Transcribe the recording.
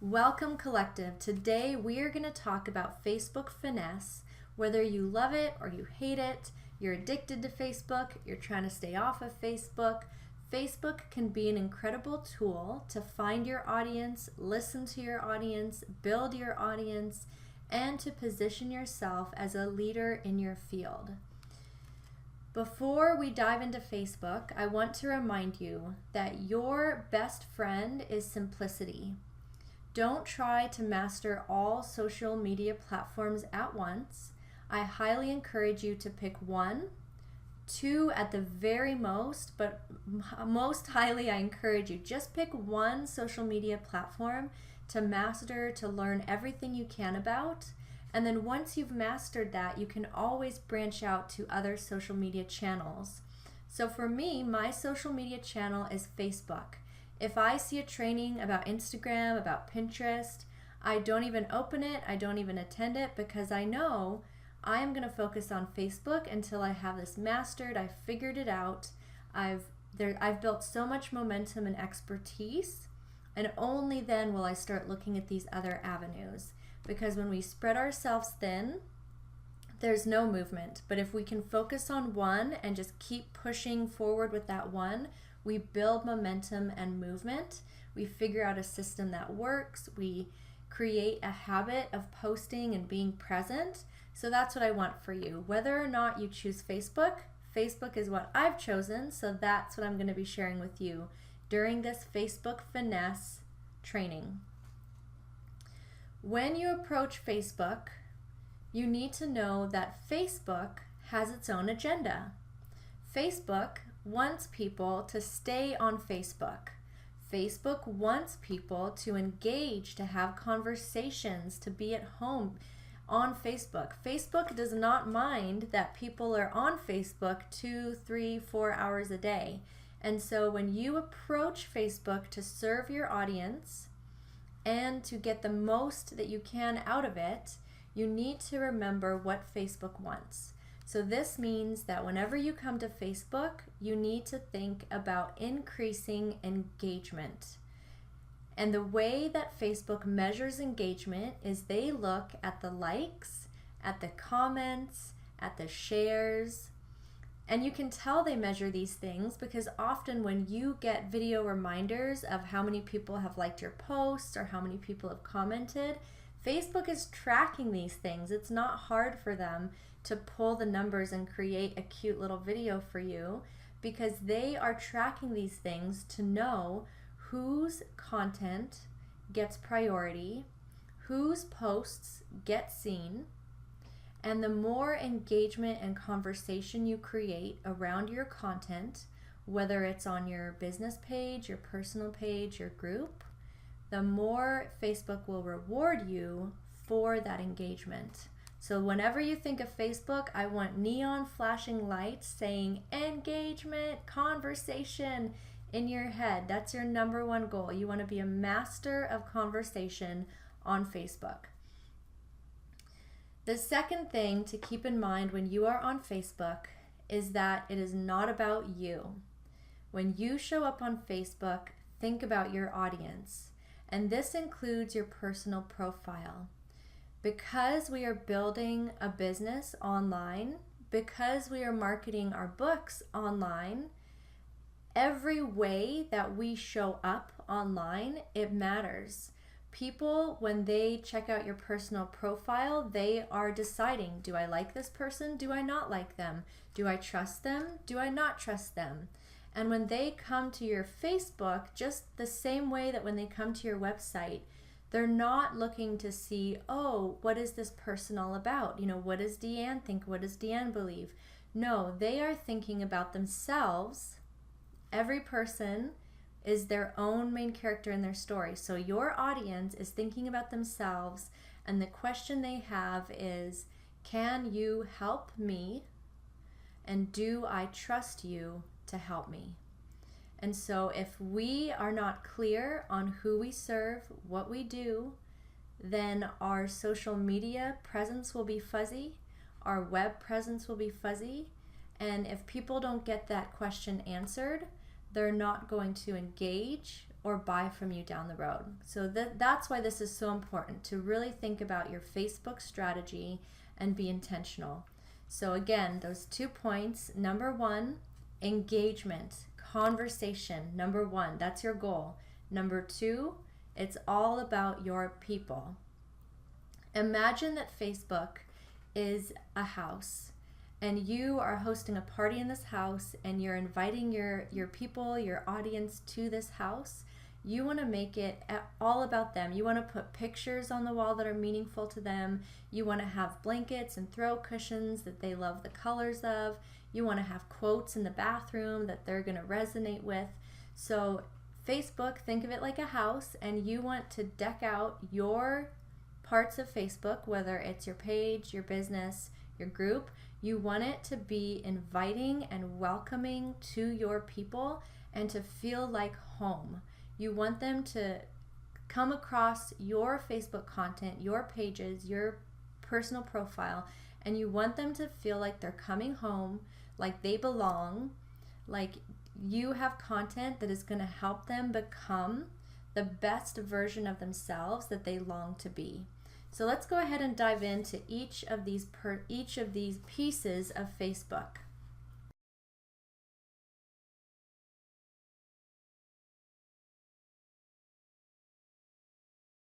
Welcome, Collective. Today we are going to talk about Facebook Finesse. Whether you love it or you hate it, you're addicted to Facebook, you're trying to stay off of Facebook, Facebook can be an incredible tool to find your audience, listen to your audience, build your audience, and to position yourself as a leader in your field. Before we dive into Facebook, I want to remind you that your best friend is simplicity. Don't try to master all social media platforms at once. I highly encourage you to pick one, two at the very most, but most highly I encourage you, just pick one social media platform to master, to learn everything you can about. And then once you've mastered that, you can always branch out to other social media channels. So for me, my social media channel is Facebook. If I see a training about Instagram, about Pinterest, I don't even open it, I don't even attend it, because I know I am going to focus on Facebook until I have this mastered, I've figured it out, I've built so much momentum and expertise, and only then will I start looking at these other avenues. Because when we spread ourselves thin, there's no movement. But if we can focus on one and just keep pushing forward with that one, we build momentum and movement. We figure out a system that works. We create a habit of posting and being present. So that's what I want for you. Whether or not you choose Facebook, Facebook is what I've chosen. So that's what I'm going to be sharing with you during this Facebook Finesse training. When you approach Facebook, you need to know that Facebook has its own agenda. Facebook wants people to stay on Facebook. Facebook wants people to engage, to have conversations, to be at home on Facebook. Facebook does not mind that people are on Facebook 2, 3, 4 hours a day. And so when you approach Facebook to serve your audience and to get the most that you can out of it, you need to remember what Facebook wants. So this means that whenever you come to Facebook, you need to think about increasing engagement. And the way that Facebook measures engagement is they look at the likes, at the comments, at the shares. And you can tell they measure these things because often when you get video reminders of how many people have liked your posts or how many people have commented, Facebook is tracking these things. It's not hard for them to pull the numbers and create a cute little video for you because they are tracking these things to know whose content gets priority, whose posts get seen, and the more engagement and conversation you create around your content, whether it's on your business page, your personal page, your group, the more Facebook will reward you for that engagement. So whenever you think of Facebook, I want neon flashing lights saying engagement, conversation in your head. That's your number one goal. You want to be a master of conversation on Facebook. The second thing to keep in mind when you are on Facebook is that it is not about you. When you show up on Facebook, think about your audience. And this includes your personal profile. Because we are building a business online, because we are marketing our books online, every way that we show up online, it matters. People, when they check out your personal profile, they are deciding, do I like this person? Do I not like them? Do I trust them? Do I not trust them? And when they come to your Facebook, just the same way that when they come to your website, they're not looking to see, oh, what is this person all about? You know, what does Deanne think? What does Deanne believe? No, they are thinking about themselves. Every person is their own main character in their story. So your audience is thinking about themselves, and the question they have is, can you help me? And do I trust you to help me? And so if we are not clear on who we serve, what we do, then our social media presence will be fuzzy, our web presence will be fuzzy, and if people don't get that question answered, they're not going to engage or buy from you down the road. So that's why this is so important, to really think about your Facebook strategy and be intentional. So again, those 2 points. Number 1, engagement, conversation. Number 1, that's your goal. Number 2, it's all about your people. Imagine that Facebook is a house and you are hosting a party in this house and you're inviting your people, your audience to this house. You want to make it all about them. You want to put pictures on the wall that are meaningful to them. You want to have blankets and throw cushions that they love the colors of. You want to have quotes in the bathroom that they're going to resonate with. So Facebook, think of it like a house, and you want to deck out your parts of Facebook, whether it's your page, your business, your group. You want it to be inviting and welcoming to your people and to feel like home. You want them to come across your Facebook content, your pages, your personal profile, and you want them to feel like they're coming home, like they belong, like you have content that is going to help them become the best version of themselves that they long to be. So let's go ahead and dive into each of these pieces of Facebook.